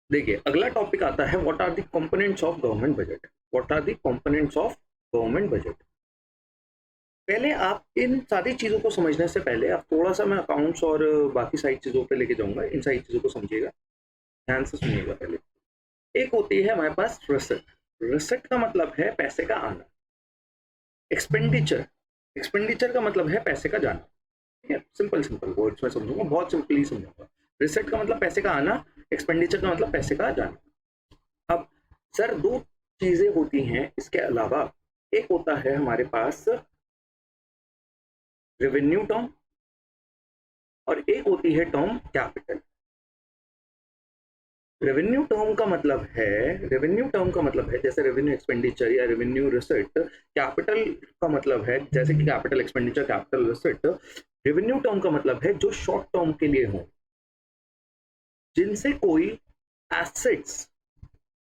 देखिए अगला टॉपिक आता है what are the components of government budget. What are the components of government budget. पहले आप इन सारी चीजों को समझने से पहले आप थोड़ा सा, मैं अकाउंट्स और बाकी सारी चीजों पे लेके जाऊंगा, इन सारी चीजों को समझिएगा, ध्यान से सुनिएगा। पहले एक होती है हमारे पास रिसिप्ट। रिसिप्ट का मतलब है पैसे का आना। एक्सपेंडिचर, एक्सपेंडिचर का मतलब है पैसे का जाना। ठीक है, सिंपल सिंपल वर्ड्स में समझूंगा, बहुत सिंपली समझूंगा। रिसिप्ट का मतलब पैसे का आना, एक्सपेंडिचर का मतलब पैसे का जाना। अब सर दो चीजें होती हैं इसके अलावा। एक होता है हमारे पास रेवेन्यू टर्म और एक होती है टर्म कैपिटल। रेवेन्यू टर्म का मतलब है, रेवेन्यू टर्म का मतलब है जैसे रेवेन्यू एक्सपेंडिचर या रेवेन्यू रिसिप्ट। कैपिटल का मतलब है जैसे कि capital expenditure, capital receipt. Revenue term का मतलब है जो शॉर्ट टर्म के लिए हो, जिनसे कोई एसेट्स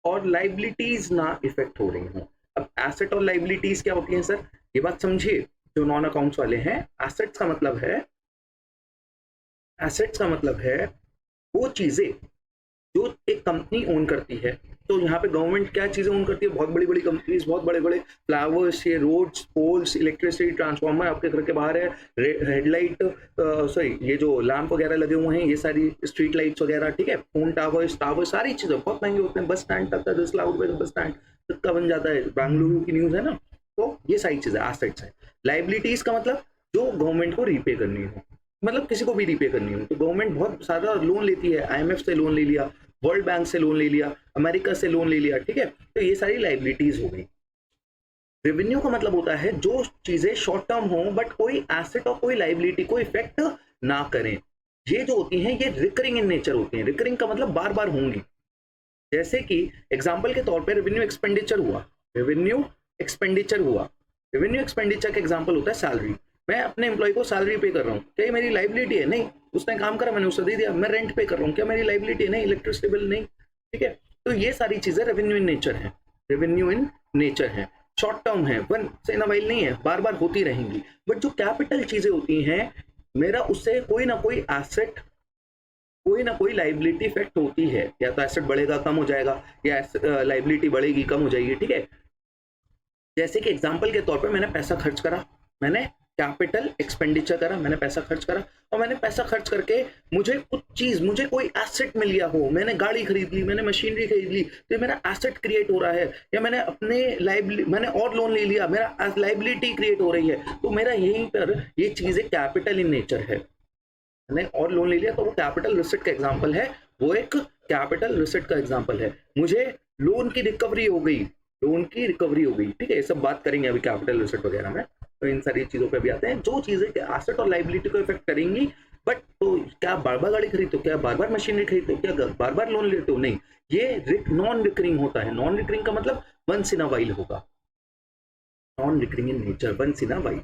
और लाइबिलिटीज ना इफेक्ट हो रही हो। अब एसेट और लाइबिलिटीज क्या होती हैं सर, ये बात समझिए। जो नॉन अकाउंट्स वाले हैं, एसेट्स का मतलब है, एसेट्स का मतलब है वो चीजें जो एक कंपनी ओन करती है। तो यहाँ पे गवर्नमेंट क्या चीजें ओन करती है, बहुत बड़ी बड़ी कंपनीज, बहुत बड़े बड़े फ्लावर्स, ये रोड्स, पोल्स, इलेक्ट्रिसिटी ट्रांसफार्मर आपके घर के बाहर है, हेडलाइट, सॉरी ये जो लैंप वगैरह लगे हुए हैं, ये सारी स्ट्रीट लाइट्स वगैरह, ठीक है, फोन टावर्स, टावर, सारी चीजें बहुत महंगे होते हैं। बस स्टैंड तक का 10 लाख रुपए का बस स्टैंड तक का बन जाता है, बेंगलुरु की न्यूज है ना। तो ये सारी चीजें एसेट्स है। लाइबिलिटीज का मतलब जो गवर्नमेंट को रीपे करनी हो, मतलब किसी को भी रीपे करनी हो तो गवर्नमेंट बहुत सारा लोन लेती है। आईएमएफ से लोन ले लिया, वर्ल्ड बैंक से लोन ले लिया, अमेरिका से लोन ले लिया, ठीक है। तो ये सारी लाइबिलिटीज हो गई। रेवेन्यू का मतलब होता है जो चीजें शॉर्ट टर्म हो बट कोई एसेट और कोई लाइबिलिटी को इफेक्ट ना करें। ये जो होती हैं ये रिकरिंग इन नेचर होती हैं। रिकरिंग का मतलब बार बार होंगी। जैसे कि एग्जाम्पल के तौर पर रेवेन्यू एक्सपेंडिचर हुआ, रेवेन्यू एक्सपेंडिचर हुआ, रेवेन्यू एक्सपेंडिचर का एग्जाम्पल होता है सैलरी। मैं अपने एम्प्लॉय को सैलरी पे कर रहा हूँ, क्या ये मेरी लाइबिलिटी है? नहीं, उसने काम करा, मैंने उसे दे दिया। मैं रेंट पे कर रहा हूँ, क्या मेरी लाइबिलिटी है? नहीं, इलेक्ट्रिसिटी बिल नहीं, ठीक है। तो ये सारी चीजें रेवेन्यू इन नेचर है, रेवेन्यू इन नेचर है, शॉर्ट टर्म है, वन से नवाइल नहीं है, बार बार होती रहेंगी। बट जो कैपिटल चीजें होती हैं, मेरा उससे कोई ना कोई एसेट, कोई ना कोई लाइबिलिटी इफेक्ट होती है। या तो एसेट बढ़ेगा, कम हो जाएगा, या लाइबिलिटी बढ़ेगी, कम हो जाएगी, ठीक है। जैसे कि एग्जांपल के तौर पे मैंने पैसा खर्च करा, मैंने कैपिटल एक्सपेंडिचर करा, मैंने पैसा खर्च करा, और मैंने पैसा खर्च करके मुझे कुछ चीज, मुझे कोई एसेट मिल गया हो, मैंने गाड़ी खरीद ली, मैंने मशीनरी खरीद ली, तो मेरा एसेट क्रिएट हो रहा है। या मैंने अपने लाइबिलिटी, मैंने और लोन ले लिया, मेरा लाइबिलिटी क्रिएट हो रही है। तो मेरा यहीं पर ये चीजें कैपिटल इन नेचर है। मैंने और लोन ले लिया तो वो कैपिटल रिसिट का एग्जांपल है, वो एक कैपिटल रिसिट का एग्जांपल है। मुझे लोन की रिकवरी हो गई, लोन की रिकवरी हो गई, ठीक है। ये सब बात करेंगे अभी कैपिटल रिसिट वगैरह में, तो इन सारी चीजों पे भी आते हैं जो चीजें एसेट और लाइबिलिटी को इफेक्ट करेंगी। बट तो क्या बार बार गाड़ी खरीदते हो, क्या बार बार मशीनरी खरीदते हो, क्या बार बार लोन लेते हो? नहीं, ये नॉन रिकरिंग होता है। नॉन रिकरिंग का मतलब वंस इन अ वाइल होगा, non recurring in nature, once in a while,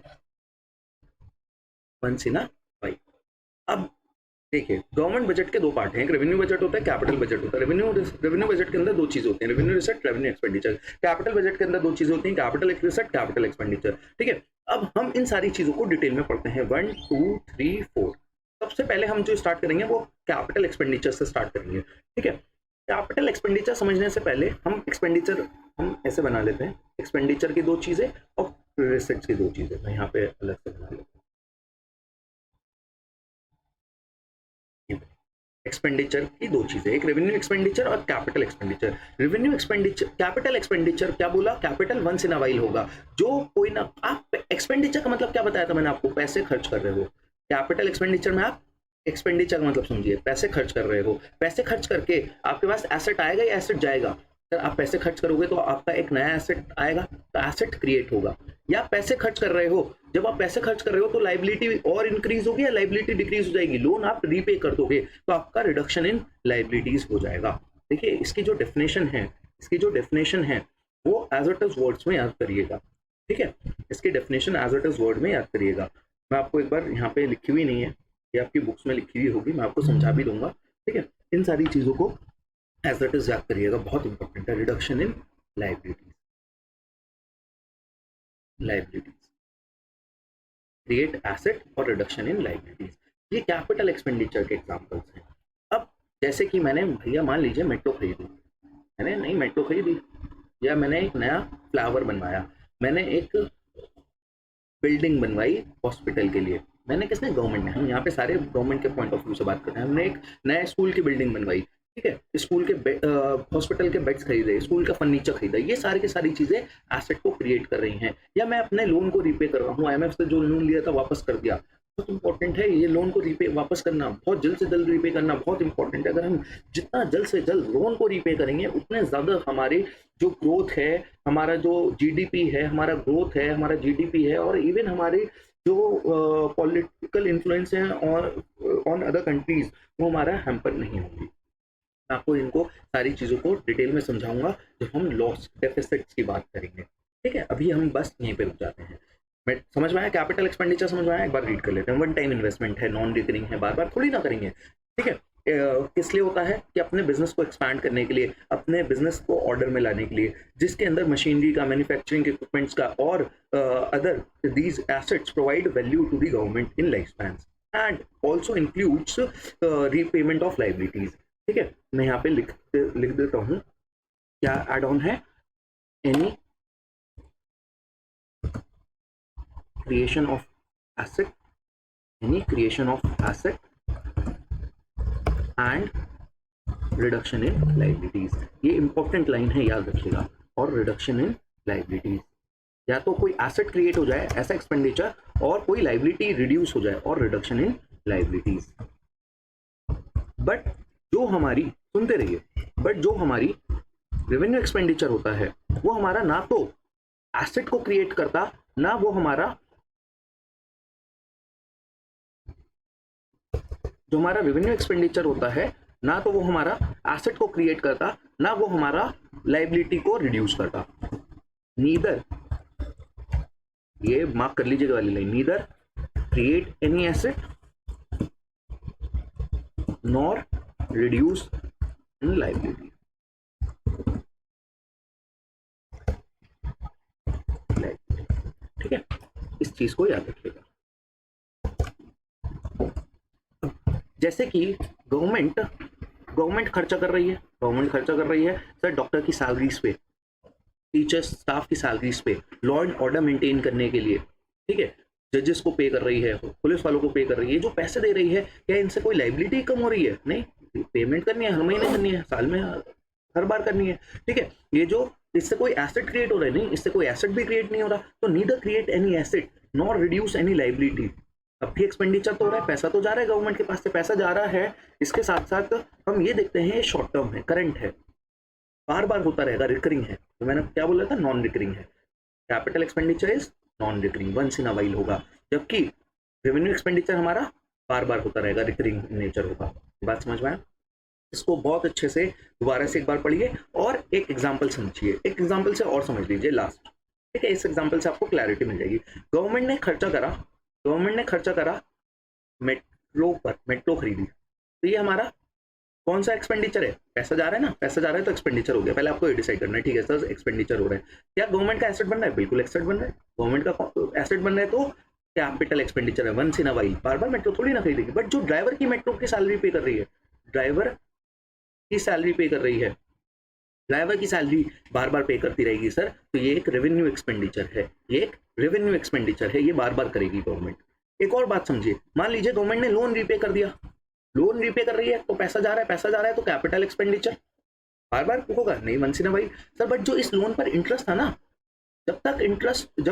once in a while. अब देखिए गवर्नमेंट बजट के दो पार्ट हैं, एक रेवेन्यू बजट होता है, कैपिटल बजट होता है। रेवेन्यू बजट के अंदर दो चीजें होती हैं, revenue reset, revenue expenditure. Capital budget के अंदर दो चीजें होती हैं, कैपिटल रिसेट, कैपिटल एक्सपेंडिचर, ठीक है। अब हम इन सारी चीजों को डिटेल में पढ़ते हैं, 1 2 3 4। सबसे पहले हम जो स्टार्ट करेंगे वो कैपिटल एक्सपेंडिचर से स्टार्ट करेंगे, ठीक है। कैपिटल एक्सपेंडिचर समझने से पहले हम एक्सपेंडिचर, हम ऐसे बना लेते हैं, एक्सपेंडिचर की दो चीजें और रिसेट्स की दो चीजें, मैं यहाँ पे अलग से बना लेता हूँ। एक्सपेंडिचर की दो चीजें, एक रेवेन्यू एक्सपेंडिचर और capital expenditure. Revenue expenditure, capital expenditure क्या बोला, capital once in a while होगा। जो कोई ना, आप एक्सपेंडिचर का मतलब क्या बताया था मैंने आपको, पैसे खर्च कर रहे हो। कैपिटल एक्सपेंडिचर में आप एक्सपेंडिचर का मतलब समझिए, पैसे खर्च कर रहे हो। पैसे खर्च करके आपके पास एसेट आएगा या एसेट जाएगा? सर आप पैसे खर्च करोगे तो आपका एक नया एसेट आएगा, तो एसेट क्रिएट होगा। या पैसे खर्च कर रहे हो, जब आप पैसे खर्च कर रहे हो तो लाइबिलिटी और इंक्रीज होगी या लाइबिलिटी डिक्रीज हो जाएगी? लोन आप रीपे कर दोगे तो आपका रिडक्शन इन लाइबिलिटीज हो जाएगा। देखिए इसकी जो डेफिनेशन है, इसकी जो डेफिनेशन है वो एज इट इज वर्ड्स में याद करिएगा, ठीक है। इसकी definition as it is word में याद करिएगा। मैं आपको एक बार यहाँ पे लिखी हुई नहीं है, ये आपकी बुक्स में लिखी हुई होगी, मैं आपको समझा भी दूंगा, ठीक है। इन सारी चीजों को एज इट इज याद करिएगा, बहुत इंपॉर्टेंट है। Reduction in liabilities, liabilities, create asset और रिडक्शन इन लाइबिलिटीज, ये कैपिटल एक्सपेंडिचर के एग्जांपल्स हैं। अब जैसे कि मैंने भैया मान लीजिए मेट्रो खरीदी, मैंने नई मेट्रो खरीदी, या मैंने एक नया फ्लावर बनवाया, मैंने एक बिल्डिंग बनवाई हॉस्पिटल के लिए, मैंने किसने, गवर्नमेंट ने, हम यहाँ पे सारे गवर्नमेंट के पॉइंट ऑफ व्यू से बात कर रहे हैं, हमने एक नया स्कूल की बिल्डिंग बनवाई, ठीक है, स्कूल के हॉस्पिटल के बेड्स खरीदे, स्कूल का फर्नीचर खरीदा, ये सारी की सारी चीजें एसेट को क्रिएट कर रही हैं। या मैं अपने लोन को रीपे कर रहा हूँ, आईएमएफ से जो लोन लिया था वापस कर दिया, बहुत इंपॉर्टेंट है ये लोन को रीपे वापस करना, बहुत जल्द से जल्द रीपे करना बहुत इंपॉर्टेंट है। अगर हम जितना जल्द से जल्द लोन को रीपे करेंगे उतने ज्यादा हमारे जो ग्रोथ है, हमारा जो जीडीपी है, हमारा ग्रोथ है, हमारा जीडीपी है, और इवन हमारे जो पॉलिटिकल इन्फ्लुएंस है और ऑन अदर कंट्रीज, वो हमारा हैम्पर नहीं होंगी। मैं आपको इनको सारी चीज़ों को डिटेल में समझाऊंगा जब हम लॉस डेफिसिट्स की बात करेंगे, ठीक है। अभी हम बस यहीं पे रुक जाते हैं। मैं समझ में आया, कैपिटल एक्सपेंडिचर समझ में आया, एक बार रीड कर लेते हैं। वन टाइम इन्वेस्टमेंट है, नॉन रिकरिंग है, बार बार थोड़ी ना करेंगे, ठीक है। किस लिए होता है कि अपने बिजनेस को एक्सपैंड करने के लिए, अपने बिजनेस को ऑर्डर में लाने के लिए, जिसके अंदर मशीनरी का, मैन्युफैक्चरिंग इक्विपमेंट्स का और other these assets provide value to the government in life span and also includes repayment of liabilities, ठीक है। मैं यहाँ पे लिख देता हूँ क्या एड ऑन है, any creation of asset, any creation of asset and reduction in liabilities. ये इंपॉर्टेंट लाइन है, याद रखिएगा। और रिडक्शन इन लाइबिलिटीज, या तो कोई एसेट क्रिएट हो जाए ऐसा एक्सपेंडिचर, और कोई लाइबिलिटी रिड्यूस हो जाए, और रिडक्शन इन लाइबिलिटीज। बट जो हमारी, सुनते रहिए, बट जो हमारी रेवेन्यू एक्सपेंडिचर होता है वो हमारा ना तो एसेट को क्रिएट करता, ना वो हमारा, जो हमारा रेवेन्यू एक्सपेंडिचर होता है ना तो वो हमारा एसेट को क्रिएट करता, ना वो हमारा लाइबिलिटी को रिड्यूस करता। नीदर, ये मार्क कर लीजिएगा वाली line, neither create any asset nor reduce in liability, ठीक है। इस चीज को याद रखिएगा। जैसे कि गवर्नमेंट खर्चा कर रही है, सर डॉक्टर की सैलरीज पे, टीचर्स स्टाफ की सैलरीज पे, लॉ एंड ऑर्डर मेंटेन करने के लिए, ठीक है, जजेस को पे कर रही है, पुलिस वालों को पे कर रही है, जो पैसे दे रही है, क्या इनसे कोई लाइबिलिटी कम हो रही है? नहीं, पेमेंट करनी है, हर महीने करनी है, साल में हर बार करनी है, ठीक है। ये जो इससे कोई एसेट क्रिएट हो रहा है, नहीं, इससे कोई एसेट भी क्रिएट नहीं हो रहा, तो neither create any asset nor reduce any liability. अब भी एक्सपेंडिचर तो हो रहा है, पैसा तो जा रहा है, गवर्नमेंट के पास से पैसा जा रहा है, इसके साथ साथ हम ये देखते हैं शॉर्ट टर्म है, करंट है, बार बार होता रहेगा, रिकरिंग है। तो मैंने क्या बोला था, नॉन रिकरिंग है। Capital expenditure is non recurring, once in a while होगा, जबकि रेवेन्यू एक्सपेंडिचर हमारा बार बार होता रहेगा, रिकरिंग नेचर होगा। बात समझ में आया? इसको बहुत अच्छे से दोबारा से एक बार पढ़िए और एक एग्जाम्पल समझिए, एक एग्जाम्पल से और समझ लीजिए लास्ट, ठीक है। इस एग्जाम्पल से आपको क्लैरिटी मिल जाएगी। गवर्नमेंट ने खर्चा करा मेट्रो पर, मेट्रो खरीदी, तो ये हमारा कौन सा एक्सपेंडिचर है? पैसा जा रहा है ना, पैसा जा रहा है तो एक्सपेंडिचर हो गया। पहले आपको ये डिसाइड करना है, ठीक है सर एक्सपेंडिचर हो रहा है, क्या गवर्नमेंट का एसेट बन रहा है? बिल्कुल एसेट बन रहा है, गवर्नमेंट का एसेट बन रहा है, तो कैपिटल एक्सपेंडिचर है, वंस इन अ वाइल, बार बार मेट्रो थोड़ी ना खरीदेगी। बट जो ड्राइवर की मेट्रो की सैलरी पे कर रही है, ड्राइवर की सैलरी पे कर रही है, ड्राइवर की सैलरी बार बार पे करती रहेगी सर, तो ये एक रेवेन्यू एक्सपेंडिचर है, ये एक रेवेन्यू एक्सपेंडिचर है, ये बार बार करेगी गवर्नमेंट। एक और बात समझिए, मान लीजिए गवर्नमेंट ने लोन रीपे कर दिया, लोन रीपे कर रही है तो पैसा जा रहा है, तो कैपिटल एक्सपेंडिचर बार बार होगा नहीं, मनसीना भाई सर। बट जो इस लोन पर इंटरेस्ट था ना, जब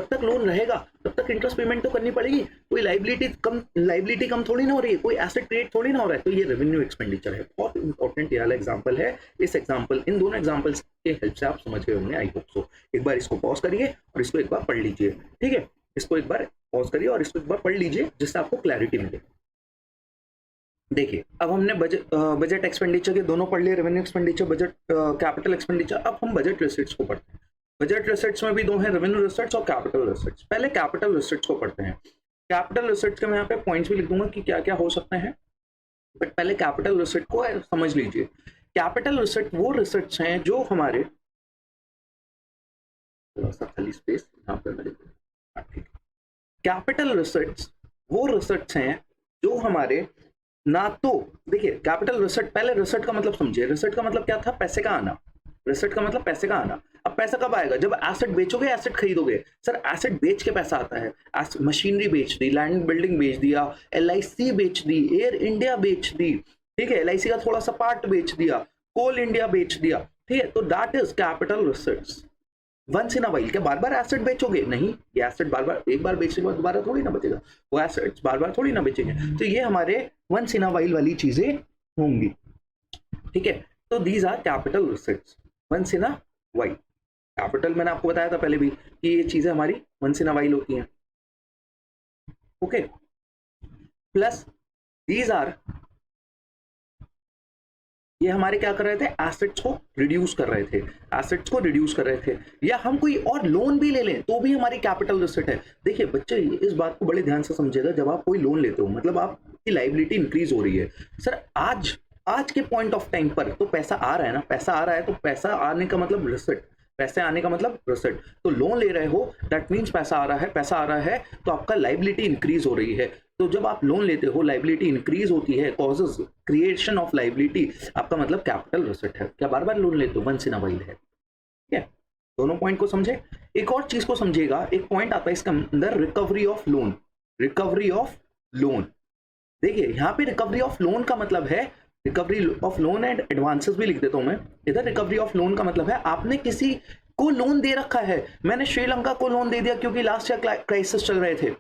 तक लोन रहेगा तब तक इंटरेस्ट पेमेंट तो करनी पड़ेगी, कोई लाइबिलिटी कम थोड़ी ना हो रही है, कोई एसेट क्रिएट थोड़ी ना हो रहा है, तो ये रेवेन्यू एक्सपेंडिचर है। बहुत इंपॉर्टेंट ये वाला एग्जांपल है। इस एग्जांपल, इन दोनों एग्जांपल्स के हेल्प से आप समझ गए होंगे, आई होप सो। एक बार इसको पॉज करिए और इसको एक बार पढ़ लीजिए, ठीक है, इसको एक बार पॉज करिए और इसको एक बार पढ़ लीजिए, जिससे आपको क्लैरिटी मिले। देखिए, अब हमने बजट एक्सपेंडिचर के दोनों पढ़ लिए, revenue expenditure, budget capital expenditure. अब हम बजट रिसिट्स को पढ़ते हैं। बजट रिसिट्स में भी दो हैं, रेवेन्यू रिसिट्स और कैपिटल रिसिट्स। पहले कैपिटल रिसिट्स को पढ़ते हैं। कैपिटल रिसिट्स के मैं यहाँ पे पॉइंट्स भी लिख दूंगा कि क्या क्या हो सकते हैं, बट पहले कैपिटल रिसिट को समझ लीजिए। कैपिटल रिसिट वो रिसिट्स हैं जो हमारे, थोड़ा सा खाली स्पेस यहाँ पे मेरे, कैपिटल रिसिट्स वो रिसिट्स हैं जो हमारे ना तो देखिए कैपिटल रिसेट, पहले रिसेट का मतलब समझिए, रिसेट का मतलब क्या था, पैसे का आना। रिसेट का मतलब पैसे का आना। अब पैसा कब आएगा, जब एसेट बेचोगे, एसेट खरीदोगे। सर एसेट बेच के पैसा आता है, मशीनरी बेच दी, लैंड बिल्डिंग बेच दिया, LIC बेच दी, एयर इंडिया बेच दी, ठीक है, LIC का थोड़ा सा पार्ट बेच दिया, कोल इंडिया बेच दिया, ठीक है, तो that is capital receipts. Once in a while. क्या बार बार एसेट बेचोगे? नहीं, ये एसेट बार बार, एक बार बेचने के बाद दोबारा थोड़ी ना बचेगा, वो एसेट्स बार बार थोड़ी ना बेचेंगे। तो ये हमारे वंस इन अ वाइल वाली चीजें होंगी, ठीक है। तो these are capital receipts once in a while. Capital मैंने आपको बताया था पहले भी कि ये चीजें हमारी वंस इन अ वाइल होती हैं, ओके। प्लस दीज आर, ये हमारे क्या कर रहे थे, एसेट्स को रिड्यूस कर रहे थे, एसेट्स को रिड्यूस कर रहे थे। या हम कोई और लोन भी ले लें तो भी हमारी कैपिटल रिसेट है। देखिए बच्चे इस बात को बड़े ध्यान से समझिएगा, जब आप कोई लोन लेते हो मतलब आपकी लाइबिलिटी इंक्रीज हो रही है। सर आज के पॉइंट ऑफ टाइम पर तो पैसा आ रहा है ना, पैसा आ रहा है, तो पैसा आने का मतलब रिसेट, पैसे आने का मतलब रिसेट। तो लोन ले रहे हो दैट मीन्स पैसा आ रहा है, पैसा आ रहा है तो आपका लाइबिलिटी इंक्रीज हो रही है। तो जब आप लोन लेते हो लाइबिलिटी इंक्रीज होती है, कॉजेज क्रिएशन ऑफ लाइबिलिटी, आपका मतलब कैपिटल रिसेट है। क्या बार बार लोन लेते हो? वंस इन अ वाइल है, ठीक है। दोनों पॉइंट को समझे। एक और चीज को समझिएगा, एक पॉइंट आता है इसके अंदर, recovery of loan. Recovery of loan, देखिए यहाँ पे रिकवरी ऑफ लोन का मतलब है, recovery of loan and advances भी लिख देता हूं मैं इधर। रिकवरी ऑफ लोन का मतलब है आपने किसी को लोन दे रखा है। मैंने श्रीलंका को लोन दे दिया क्योंकि लास्ट ईयर क्राइसिस चल रहे थे,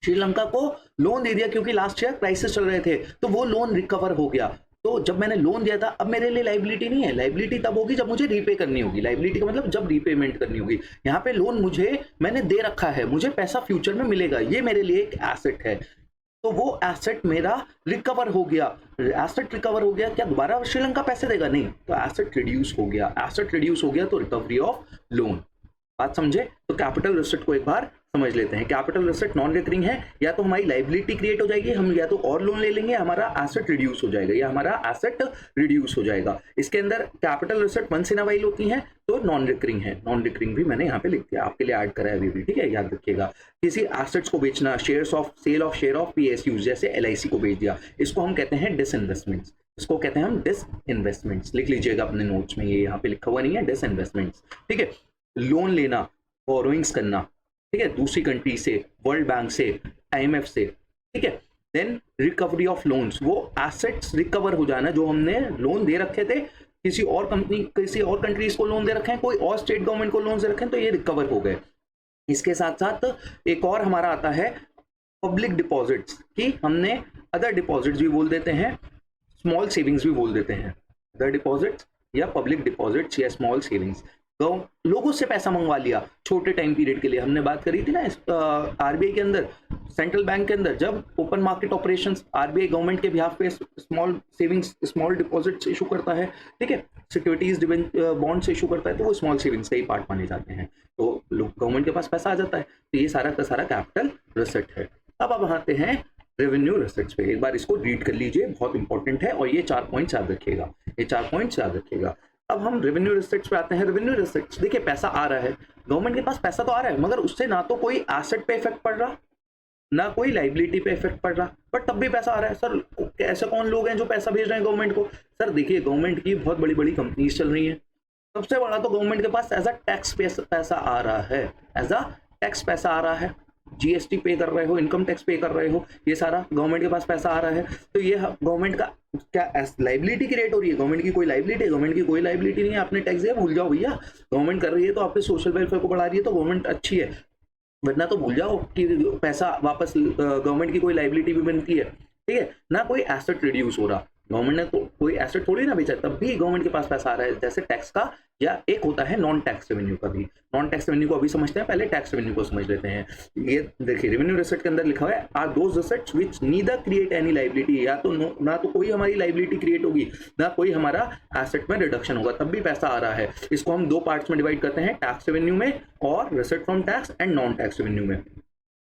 श्रीलंका को लोन दे दिया क्योंकि लास्ट ईयर क्राइसिस चल रहे थे, तो वो लोन रिकवर हो गया। तो जब मैंने लोन दिया था, अब मेरे लिए लाइबिलिटी नहीं है, लाइबिलिटी तब होगी जब मुझे रीपे करनी होगी। लाइबिलिटी का मतलब जब रीपेमेंट करनी होगी। यहाँ पे लोन मुझे मैंने दे रखा है, मुझे पैसा फ्यूचर में मिलेगा, ये मेरे लिए एक एसेट है। तो वो एसेट मेरा रिकवर हो गया। एसेट रिकवर हो गया, क्या दोबारा श्रीलंका पैसे देगा? नहीं, तो एसेट रिड्यूस हो गया। एसेट रिड्यूस हो गया तो रिकवरी ऑफ लोन। बात समझे? तो कैपिटल रिसेट को एक बार समझ लेते हैं। कैपिटल रिसेट नॉन रिकरिंग है, या तो हमारी लाइबिलिटी क्रिएट हो जाएगी, हम या तो और लोन ले लेंगे, हमारा एसेट रिड्यूस हो जाएगा, या हमारा एसेट रिड्यूस हो जाएगा। इसके अंदर capital receipt once in a while होती हैं, तो नॉन रिकरिंग है। नॉन रिकरिंग भी मैंने यहाँ पे लिख दिया, आपके लिए ऐड करा है अभी भी, ठीक है, याद रखिएगा। किसी एसेट्स को बेचना, shares of sale of share of PSUs, जैसे LIC को बेच दिया, इसको हम कहते हैं डिसइन्वेस्टमेंट्स। इसको कहते हैं हम डिसइन्वेस्टमेंट्स, लिख लीजिएगा अपने नोट्स में, ये यहाँ पे लिखा हुआ नहीं है, डिसइन्वेस्टमेंट्स, ठीक है। लोन लेना, बोरोइंग्स करना, ठीक है, दूसरी कंट्री से, वर्ल्ड बैंक से, IMF से, ठीक है। देन रिकवरी ऑफ लोन्स, वो एसेट्स रिकवर हो जाना जो हमने लोन दे रखे थे, किसी और कंपनी, किसी और कंट्रीज को लोन दे रखे हैं, कोई और स्टेट गवर्नमेंट को लोन दे रखे हैं, तो ये रिकवर हो गए। इसके साथ साथ एक और हमारा आता है पब्लिक डिपॉजिट्स, कि हमने अदर डिपॉजिट्स भी बोल देते हैं, स्मॉल सेविंग्स भी बोल देते हैं। अदर डिपॉजिट्स या पब्लिक डिपॉजिट्स या स्मॉल सेविंग्स, लोगों से पैसा मंगवा लिया छोटे टाइम पीरियड के लिए। हमने बात करी थी ना RBI के अंदर, सेंट्रल बैंक के अंदर, जब open market operations RBI government के बिहाफ पे small savings, small deposits issue करता है, ठीक है, सिक्योरिटीज बॉन्ड्स इशू करता है, तो वो स्मॉल सेविंग्स का ही पार्ट माने जाते हैं। तो गवर्नमेंट के पास पैसा आ जाता है, तो ये सारा का सारा कैपिटल रिसेट है। अब आते हैं रेवेन्यू रिसेट्स पे। एक बार इसको रीड कर लीजिए, बहुत इंपॉर्टेंट है, और ये 4 पॉइंट्स याद रखिएगा, ये 4 पॉइंट्स याद रखिएगा। अब हम रेवेन्यू रिसेट्स पे आते हैं। रेवेन्यू रिसेट्स, देखिए पैसा आ रहा है, गवर्नमेंट के पास पैसा तो आ रहा है, मगर उससे ना तो कोई एसेट पे इफेक्ट पड़ रहा, ना कोई लाइबिलिटी पे इफेक्ट पड़ रहा, बट तब भी पैसा आ रहा है। सर ऐसे कौन लोग हैं जो पैसा भेज रहे हैं गवर्नमेंट को? सर देखिए, गवर्नमेंट की बहुत बड़ी बड़ी कंपनीज चल रही हैं, सबसे बड़ा तो गवर्नमेंट के पास एज अ टैक्स पैसा आ रहा है, एज अ टैक्स पैसा आ रहा है। GST पे कर रहे हो, इनकम टैक्स पे कर रहे हो, ये सारा गवर्नमेंट के पास पैसा आ रहा है। तो ये गवर्नमेंट का क्या लाइबिलिटी क्रिएट हो रही है? गवर्नमेंट की कोई लाइबिलिटी है? गवर्नमेंट की कोई लाइबिलिटी नहीं है। आपने टैक्स दिया, भूल जाओ भैया, गवर्नमेंट कर रही है तो आपके सोशल वेलफेयर को बढ़ा रही है, तो गवर्नमेंट अच्छी है, वरना तो भूल जाओ कि पैसा वापस, गवर्नमेंट की कोई लाइबिलिटी भी बनती है, ठीक है ना। कोई एसेट रिड्यूस हो रहा, गवर्नमेंट ने तो कोई एसेट थोड़ी ना बेचा, तब भी गवर्नमेंट के पास पैसा आ रहा है, जैसे टैक्स का, या एक होता है नॉन टैक्स रेवेन्यू का भी। नॉन टैक्स रेवेन्यू को अभी समझते हैं, पहले टैक्स रेवेन्यू को समझ लेते हैं। ये देखिए, रेवेन्यू रिसेट के अंदर लिखा हुआ है, are those receipts which neither create any liability, या तो ना तो कोई हमारी लाइबिलिटी क्रिएट होगी, ना कोई हमारा एसेट में रिडक्शन होगा, तब भी पैसा आ रहा है। इसको हम 2 पार्ट्स में डिवाइड करते हैं, टैक्स रेवेन्यू में और reset from tax and non tax revenue में।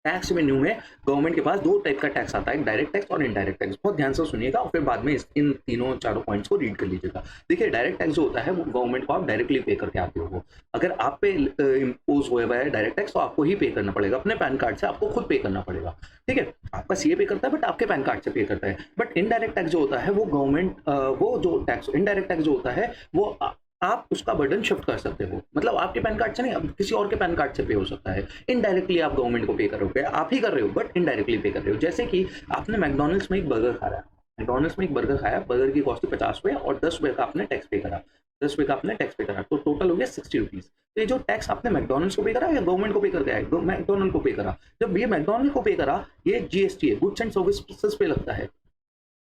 टैक्स रेवेन्यू में गवर्नमेंट के पास 2 टाइप का टैक्स आता है, डायरेक्ट टैक्स और इनडायरेक्ट टैक्स। बहुत ध्यान से सुनिएगा और फिर बाद में इन तीनों चारों पॉइंट्स को रीड कर लीजिएगा। देखिए डायरेक्ट टैक्स जो होता है वो गवर्नमेंट को आप डायरेक्टली पे करके आते हो। अगर आप पे इम्पोज हुआ है डायरेक्ट टैक्स तो आपको ही पे करना पड़ेगा, अपने पैन कार्ड से आपको खुद पे करना पड़ेगा, ठीक है। आपका सीए पे करता है बट आपके पैन कार्ड से पे करता है। बट इनडायरेक्ट टैक्स जो होता है वो गवर्नमेंट वो जो टैक्स इनडायरेक्ट टैक्स जो होता है वो आप उसका बर्डन शिफ्ट कर सकते हो, मतलब आपके पैन कार्ड से नहीं, अब किसी और के पैन कार्ड से पे हो सकता है। इनडायरेक्टली आप गवर्नमेंट को पे करोगे, आप ही कर रहे हो बट इनडायरेक्टली पे कर रहे हो। जैसे कि आपने मैकडॉनल्ड्स में एक बर्गर खाया, मैकडॉनल्ड्स में एक बर्गर खाया, बर्गर की कॉस्ट थी 50 रुपये और 10 रुपये का आपने टैक्स पे करा, 10 रुपये का आपने टैक्स पे करा, तो टोटल हो गया 60 रुपीज। तो ये जो टैक्स आपने मैकडॉनल्ड्स को पे करा या गवर्नमेंट को पे कर दिया है, मैकडॉनल्ड को पे करा। जब ये मैकडॉनल्ड को पे करा, ये जीएसटी है, गुड्स एंड सर्विसेज पे लगता है,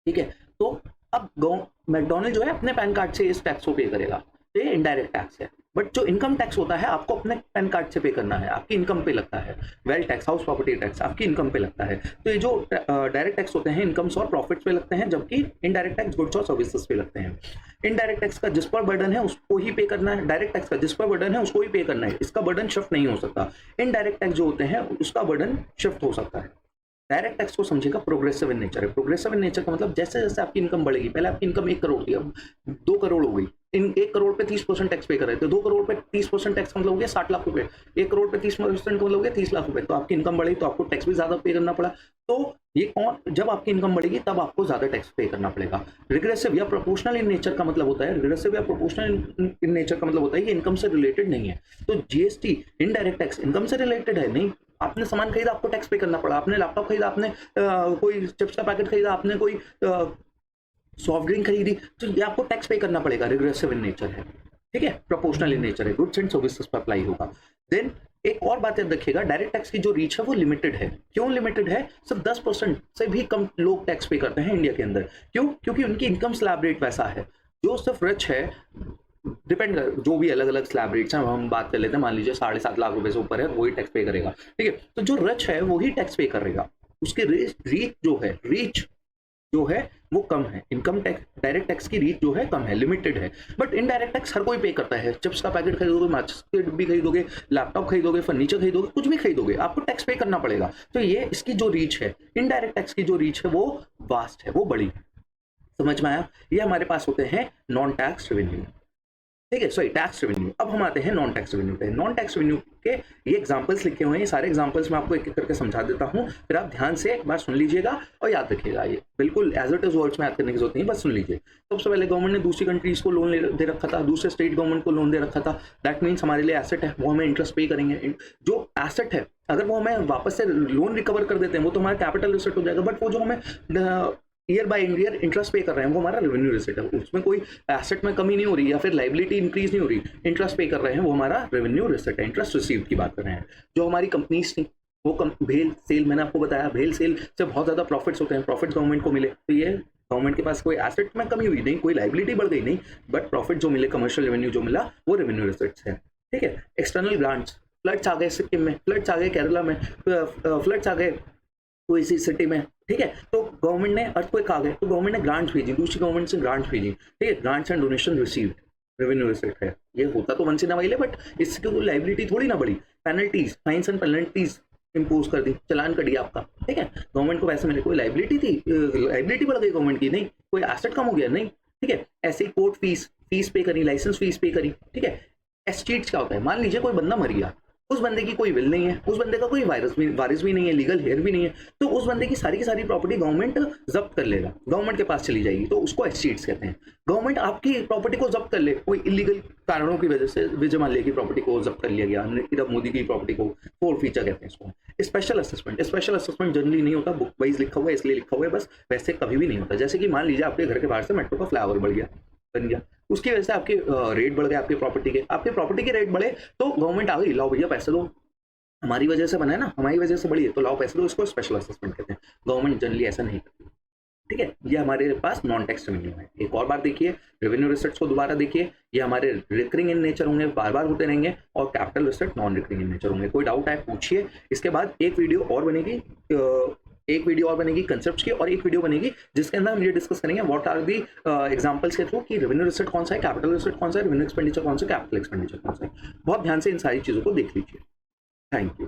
ठीक है। तो अब मैकडॉनल्ड जो है अपने पैन कार्ड से इस टैक्स को पे करेगा, तो ये इनडायरेक्ट टैक्स है। बट जो इनकम टैक्स होता है आपको अपने पैन कार्ड से पे करना है, आपकी इनकम पे लगता है। Wealth tax, house property tax आपकी इनकम पे लगता है। तो ये जो डायरेक्ट टैक्स होते हैं इनकम्स और प्रॉफिट्स पे लगते हैं, जबकि इनडायरेक्ट टैक्स गुड्स और सर्विसेज पे लगते हैं। इनडायरेक्ट टैक्स का जिस पर बर्डन है उसको ही पे करना है, डायरेक्ट टैक्स का जिस पर बर्डन है उसको ही पे करना है, इसका बर्डन शिफ्ट नहीं हो सकता। इनडायरेक्ट टैक्स जो होते हैं उसका बर्डन शिफ्ट हो सकता है। डायरेक्ट टैक्स को समझेगा प्रोग्रेसिव इन नेचर है। प्रोग्रेसिव इन नेचर का मतलब जैसे जैसे आपकी इनकम बढ़ेगी, पहले आपकी इनकम 1 करोड़ थी, अब 2 करोड़ हो गई, इन 1 करोड़ पे 30% टैक्स पे कर रहे थे, 2 करोड़ पे 30% टैक्स मतलब हो गया 60 लाख रुपए, 1 करोड़ पे 30% मतलब हो गया 30 लाख रुपए। तो आपकी इनकम बढ़ी तो आपको टैक्स भी ज्यादा पे करना पड़ा। तो ये कौन, जब आपकी इनकम बढ़ेगी तब आपको ज्यादा टैक्स पे करना पड़ेगा। रिग्रेसिव या प्रोपोर्शनल इन नेचर का मतलब होता है, रिग्रेसिव या प्रोपोर्शनल इन नेचर का मतलब होता है कि इनकम से रिलेटेड नहीं है। तो जीएसटी इनडायरेक्ट टैक्स इनकम से रिलेटेड है नहीं, आपने सामान खरीदा आपको टैक्स पे करना पड़ा, आपने लैपटॉप खरीदा, आपने कोई चिप्स का पैकेट खरीदा, आपने कोई सॉफ्ट ड्रिंक खरीदी, तो ये आपको टैक्स पे करना पड़ेगा। रिग्रेसिव इन नेचर है, ठीक है। प्रोपोर्शनल इन नेचर है, गुड्स एंड सर्विसेज पर अप्लाई होगा। देन एक और बात याद रखिएगा, डायरेक्ट टैक्स की जो रीच है वो लिमिटेड है। क्यों लिमिटेड है? सिर्फ 10% से भी कम लोग टैक्स पे करते हैं इंडिया के अंदर। क्यों? क्योंकि उनकी इनकम स्लैब रेट वैसा है। जो सिर्फ रिच है, डिपेंड कर, जो भी अलग अलग स्लैब रेट्स हैं हम बात कर लेते हैं, मान लीजिए 7.5 लाख रुपए से ऊपर है वही टैक्स पे करेगा, ठीक है। तो जो रिच है वही टैक्स पे करेगा, उसकी रीच जो है वो कम है। इनकम टैक्स, डायरेक्ट टैक्स की रीच जो है कम है, लिमिटेड है। बट इनडायरेक्ट टैक्स हर कोई पे करता है। चिप्स का पैकेट खरीदोगे, माचिस की डिब्बी खरीदोगे, लैपटॉप खरीदोगे, फर्नीचर खरीदोगे, कुछ भी खरीदोगे, आपको टैक्स पे करना पड़ेगा। तो ये इसकी जो रीच है, इनडायरेक्ट टैक्स की जो रीच है वो वास्ट है, वो बड़ी है। समझ में आया? ये हमारे पास होते हैं नॉन टैक्स रेवेन्यू, ठीक है, सॉरी टैक्स रेवेन्यू। अब हम आते हैं नॉन टैक्स रेवेन्यू पे। नॉन टैक्स रेवेन्यू के ये एग्जांपल्स लिखे हुए हैं, ये सारे एग्जांपल्स मैं आपको एक एक करके समझा देता हूँ, फिर आप ध्यान से एक बार सुन लीजिएगा और याद रखिएगा। ये बिल्कुल एज इट इज वर्ड्स में याद करने की जरूरत नहीं, बस सुन लीजिए। सबसे पहले गवर्नमेंट ने दूसरी कंट्रीज को लोन दे रखा था, दूसरे स्टेट गवर्नमेंट को लोन दे रखा था। दैट मीन्स हमारे लिए एसेट है, वो हमें इंटरेस्ट पे करेंगे। जो एसेट है अगर वो हमें वापस से लोन रिकवर कर देते हैं वो तो हमारा कैपिटल रिसेट हो जाएगा, बट वो जो हमें ईयर बाय ईयर इंटरेस्ट पे कर रहे हैं वो हमारा रेवेन्यू रिसीट है। उसमें कोई एसेट में कमी नहीं हो रही या फिर लाइबिलिटी इंक्रीज नहीं हो रही, इंटरेस्ट पे कर रहे हैं, वो हमारा रेवेन्यू रिसीट है। इंटरेस्ट रिसीव की बात कर रहे हैं। जो हमारी कंपनीज थी वो भेल सेल, मैंने आपको बताया भेल सेल से बहुत ज़्यादा प्रॉफिट्स होते हैं, प्रॉफिट्स गवर्नमेंट को मिले, तो ये गवर्नमेंट के पास कोई एसेट में कमी हुई नहीं, कोई लाइबिलिटी बढ़ गई नहीं, बट प्रॉफिट जो मिले, कमर्शियल रेवेन्यू जो मिला वो रेवेन्यू रिसीट्स है, ठीक है। एक्सटर्नल ग्रांट्स, फ्लड्स आ गए सिक्किम में, फ्लड्स आ गए केरला में, फ्लड्स आ गए कोई सी सिटी में, ठीक है। तो गवर्नमेंट ने अर्थक्वेक आ गए तो गवर्नमेंट ने ग्रांट्स भेजी, दूसरी गवर्नमेंट से ग्रांट्स भेजी, ठीक है। Grants and donation received, revenue receipt है। ये होता तो वंस इन अ वाइल है, बट इसकी कोई लाइबिलिटी थोड़ी ना बढ़ी। Penalties, fines and penalties impose कर दी, चलान कर दिया आपका, ठीक है। गवर्नमेंट को पैसे मिले, कोई लाइबिलिटी थी, लाइबिलिटी बढ़ गई गवर्नमेंट की? नहीं। कोई एसेट कम हो गया? नहीं, ठीक है। ऐसे ही कोर्ट फीस पे करी, लाइसेंस फीस पे करी, ठीक है। एस्टेट्स क्या होता है? मान लीजिए कोई बंदा मर गया, उस बंदे की कोई विल नहीं है, उस बंदे का कोई वारिस भी नहीं है, लीगल हेयर भी नहीं है, तो उस बंदे की सारी प्रॉपर्टी गवर्नमेंट जब्त कर लेगा, गवर्नमेंट के पास चली जाएगी, तो उसको एस्टेट्स कहते हैं। गवर्नमेंट आपकी प्रॉपर्टी को जब्त कर ले, कोई इलीगल कारणों की वजह से, विजय माल्या की प्रॉपर्टी को जब्त कर लिया गया, नीरव मोदी की प्रॉपर्टी को, फोर फीचर कहते हैं इसको। स्पेशल असेसमेंट जनरली नहीं होता, बुक वाइज लिखा हुआ है इसलिए लिखा हुआ है बस, वैसे कभी भी नहीं होता। जैसे कि मान लीजिए आपके घर के बाहर से मेट्रो का फ्लाईओवर बन गया, उसकी वजह से आपके रेट बढ़ गए, आपके प्रॉपर्टी के रेट बढ़े, तो गवर्नमेंट आ गई, लाओ भैया पैसे दो, हमारी वजह से बना है ना, हमारी वजह से बढ़ी है, तो लाओ पैसे दो, इसको स्पेशल असेसमेंट कहते हैं। गवर्नमेंट जनरली ऐसा नहीं करती, ठीक है। ये हमारे पास नॉन टैक्स रेवेन्यू है। एक और बात देखिए, रेवेन्यू रिसीट्स को दोबारा देखिए, ये हमारे रिकरिंग इन नेचर होंगे, बार बार होते रहेंगे, और capital receipt non recurring in nature होंगे। कोई डाउट है पूछिए। इसके बाद एक वीडियो और बनेगी कंसेप्ट्स की, और एक वीडियो बनेगी जिसके अंदर हम ये डिस्कस करेंगे व्हाट आर दी एग्जांपल्स के थ्रू कि रेवेन्यू रिसीट कौन सा है, कैपिटल रिसीट कौन सा है, रेवेन्यू एक्सपेंडिचर कौन सा है, कैपिटल एक्सपेंडिचर कौन सा है। बहुत ध्यान से इन सारी चीजों को देख लीजिए। Thank you.